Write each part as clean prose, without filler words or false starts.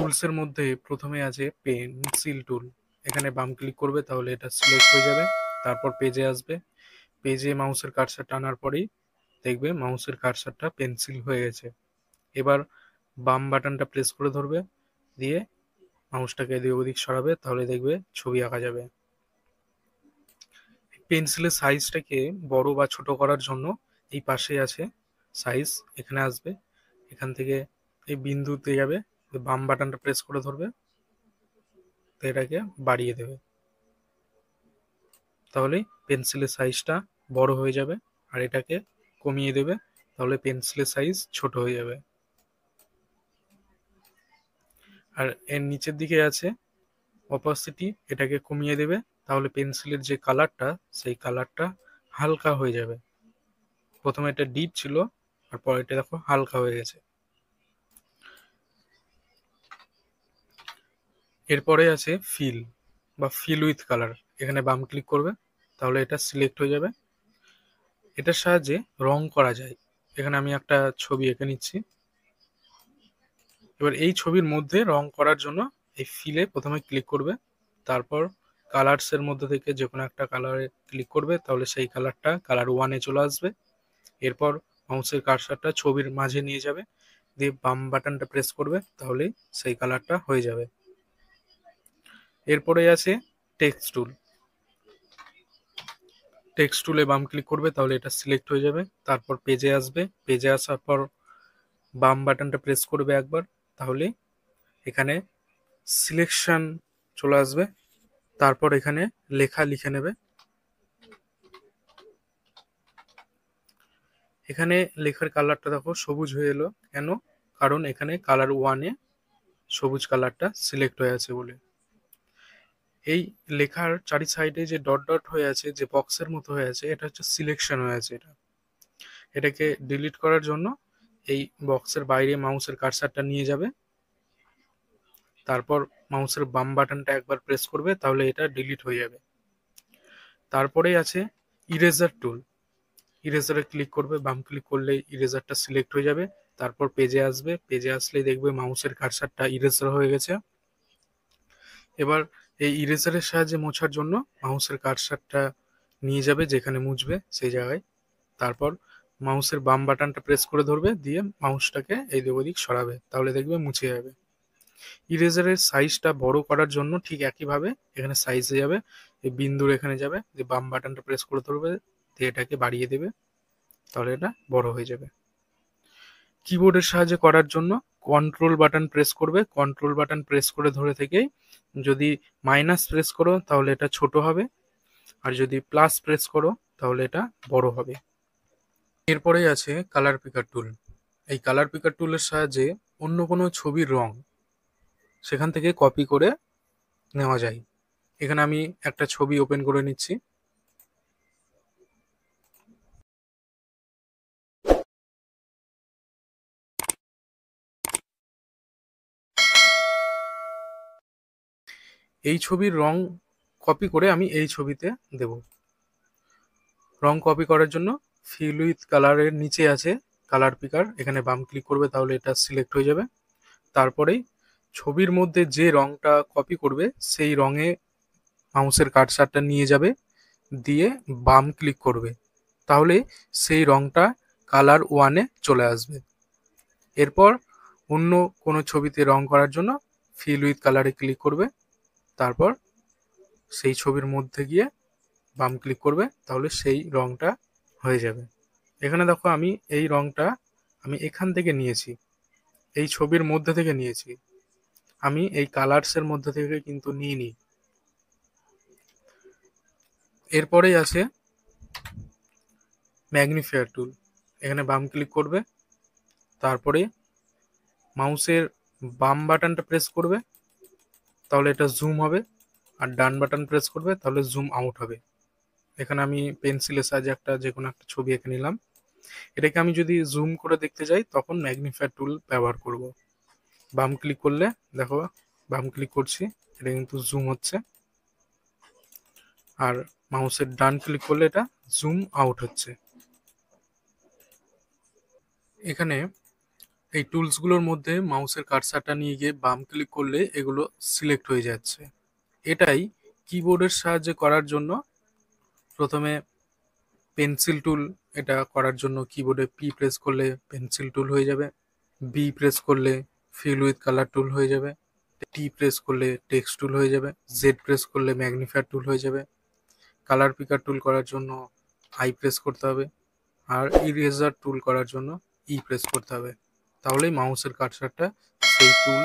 টুলসের মধ্যে প্রথমে আছে পেন্সিল টুল। এখানে বাম ক্লিক করবে তাহলে এটা সিলেক্ট হয়ে যাবে। তারপর পেজে আসবে, পেজে মাউসের কার্সার টানার পরেই দেখবে মাউসের কার্সারটা পেন্সিল হয়ে গেছে। এবার বাম বাটনটা প্রেস করে ধরবে, দিয়ে মাউসটাকে এদিক ওদিক সরাবে, তাহলে দেখবে ছবি আঁকা যাবে। পেন্সিলের সাইজটাকে বড় বা ছোট করার জন্য এই পাশে আছে সাইজ, এখানে আসবে, এখান থেকে এই বিন্দুতে যাবে, বাম বাটনটা প্রেস করে ধরবে, তো এটাকে বাড়িয়ে দেবে, তাহলে পেন্সিলের সাইজটা বড় হয়ে যাবে। আর এটাকে কমিয়ে দেবে, তাহলে পেন্সিলের সাইজ ছোট হয়ে যাবে। আর এর নিচের দিকে আছে অপাসিটি, এটাকে কমিয়ে দেবে, তাহলে পেন্সিলের যে কালারটা সেই কালারটা হালকা হয়ে যাবে। প্রথমে এটা ডিপ ছিল আর পরে এটা দেখো হালকা হয়ে গেছে। এরপরে আছে ফিল বা ফিল উইথ কালার, এখানে বাম ক্লিক করবে, তাহলে এটা সিলেক্ট হয়ে যাবে। এটার সাহায্যে রং করা যায়। এখানে আমি একটা ছবি এঁকে নিচ্ছি। এবার এই ছবির মধ্যে রং করার জন্য এই ফিলে প্রথমে ক্লিক করবে, তারপর কালার্সের মধ্যে থেকে যে কোনো একটা কালারে ক্লিক করবে, তাহলে সেই কালারটা কালার ওয়ানে চলে আসবে। এরপর মাউসের কার্সারটা ছবির মাঝে নিয়ে যাবে, দিয়ে বাম বাটনটা প্রেস করবে, তাহলেই সেই কালারটা হয়ে যাবে। এরপরে আছে টেক্সট টুল। টেক্সট টুলে বাম ক্লিক করবে, তাহলে এটা সিলেক্ট হয়ে যাবে। তারপর পেজে আসবে, পেজে আসার পর বাম বাটনটা প্রেস করবে একবার, তাহলে এখানে সিলেকশন চলে আসবে। তারপর এখানে লেখা লিখে নেবে। এখানে লেখার কালারটা দেখো সবুজ হয়ে এলো, কেন? কারণ এখানে কালার ওয়ানে সবুজ কালারটা সিলেক্ট হয়ে আছে বলে। এই লেখার চারি সাইডে যে ডট ডট হয়ে আছে, যে বক্সের মতো হয়ে আছে, এটা হচ্ছে সিলেকশন হয়ে আছে। এটাকে ডিলিট করার জন্য এই বক্সের বাইরে মাউসের কার্সারটা নিয়ে যাবে, তারপর মাউসের বাম বাটনটা একবার প্রেস করবে, তাহলে এটা ডিলিট হয়ে যাবে। তারপরেই আছে ইরেজার টুল। ইরেজারে ক্লিক করবে, বাম ক্লিক করলে ইরেজারটা সিলেক্ট হয়ে যাবে। তারপর পেজে আসবে, পেজে আসলেই দেখবে মাউসের কার্সারটা ইরেজার হয়ে গেছে। এবার এই ইরেজারের সাহায্যে মোছার জন্য মাউসের কার্সারটা নিয়ে যাবে যেখানে মুছবে সেই জায়গায়, তারপর মাউসের বাম বাটনটা প্রেস করে ধরবে, দিয়ে মাউসটাকে এই দিক ওদিক সরাবে, তাহলে দেখবে মুছে যাবে। ইরেজারের সাইজটা বড় করার জন্য ঠিক একইভাবে এখানে সাইজে যাবে, এই বিন্দুর এখানে যাবে, দিয়ে বাম বাটনটা প্রেস করে ধরবে, দিয়ে এটাকে বাড়িয়ে দেবে, তাহলে এটা বড় হয়ে যাবে। কিবোর্ডের সাহায্যে করার জন্য কন্ট্রোল বাটন প্রেস করবে, কন্ট্রোল বাটন প্রেস করে ধরে থেকেই যদি মাইনাস প্রেস করো তাহলে এটা ছোট হবে, আর যদি প্লাস প্রেস করো তাহলে এটা বড় হবে। এরপরেই আছে কালার পিকার টুল। এই কালার পিকার টুলের সাহায্যে অন্য কোনো ছবির রং সেখান থেকে কপি করে নেওয়া যায়। এখানে আমি একটা ছবি ওপেন করে নিচ্ছি। এই ছবির রং কপি করে আমি এই ছবিতে দেব। রং কপি করার জন্য ফিল উইথ কালারের নিচে আছে কালার পিকার, এখানে বাম ক্লিক করবে, তাহলে এটা সিলেক্ট হয়ে যাবে। তারপরেই ছবির মধ্যে যে রংটা কপি করবে সেই রঙে মাউসের কার্সারটা নিয়ে যাবে, দিয়ে বাম ক্লিক করবে, তাহলে সেই রংটা কালার ওয়ানে চলে আসবে। এরপর অন্য কোনো ছবিতে রং করার জন্য ফিল উইথ কালারে ক্লিক করবে, তারপর সেই ছবির মধ্যে গিয়ে বাম ক্লিক করবে, তাহলে সেই রংটা হয়ে যাবে। এখানে দেখো আমি এই রংটা আমি এখান থেকে নিয়েছি, এই ছবির মধ্যে থেকে নিয়েছি, আমি এই কালার্সের মধ্যে থেকে কিন্তু নিইনি। এরপরেই আছে ম্যাগনিফায়ার টুল। এখানে বাম ক্লিক করবে, তারপরে মাউসের বাম বাটনটা প্রেস করবে, তাহলে এটা জুম হবে, আর ডান বাটন প্রেস করবে তাহলে জুম আউট হবে। এখানে আমি পেন্সিলের সাহায্যে একটা যে কোনো একটা ছবি এঁকে নিলাম। এটাকে আমি যদি জুম করে দেখতে যাই তখন ম্যাগনিফায়ার টুল ব্যবহার করব। বাম ক্লিক করলে দেখো, বাম ক্লিক করছি, এটা কিন্তু জুম হচ্ছে, আর মাউসের ডান ক্লিক করলে এটা জুম আউট হচ্ছে। এখানে এই টুলসগুলোর মধ্যে মাউসের কার্সারটা নিয়ে গিয়ে বাম ক্লিক করলে এগুলো সিলেক্ট হয়ে যাচ্ছে। এটাই কিবোর্ডের সাহায্যে করার জন্য প্রথমে পেন্সিল টুল, এটা করার জন্য কিবোর্ডে পি প্রেস করলে পেন্সিল টুল হয়ে যাবে, বি প্রেস করলে ফিল উইথ কালার টুল হয়ে যাবে, টি প্রেস করলে টেক্সট টুল হয়ে যাবে, জেড প্রেস করলে ম্যাগনিফায়ার টুল হয়ে যাবে, কালার পিকার টুল করার জন্য আই প্রেস করতে হবে, আর ইরেজার টুল করার জন্য ই প্রেস করতে হবে। তাহলেই মাউসের কার্সারটা সেই টুল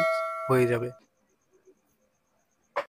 হয়ে যাবে।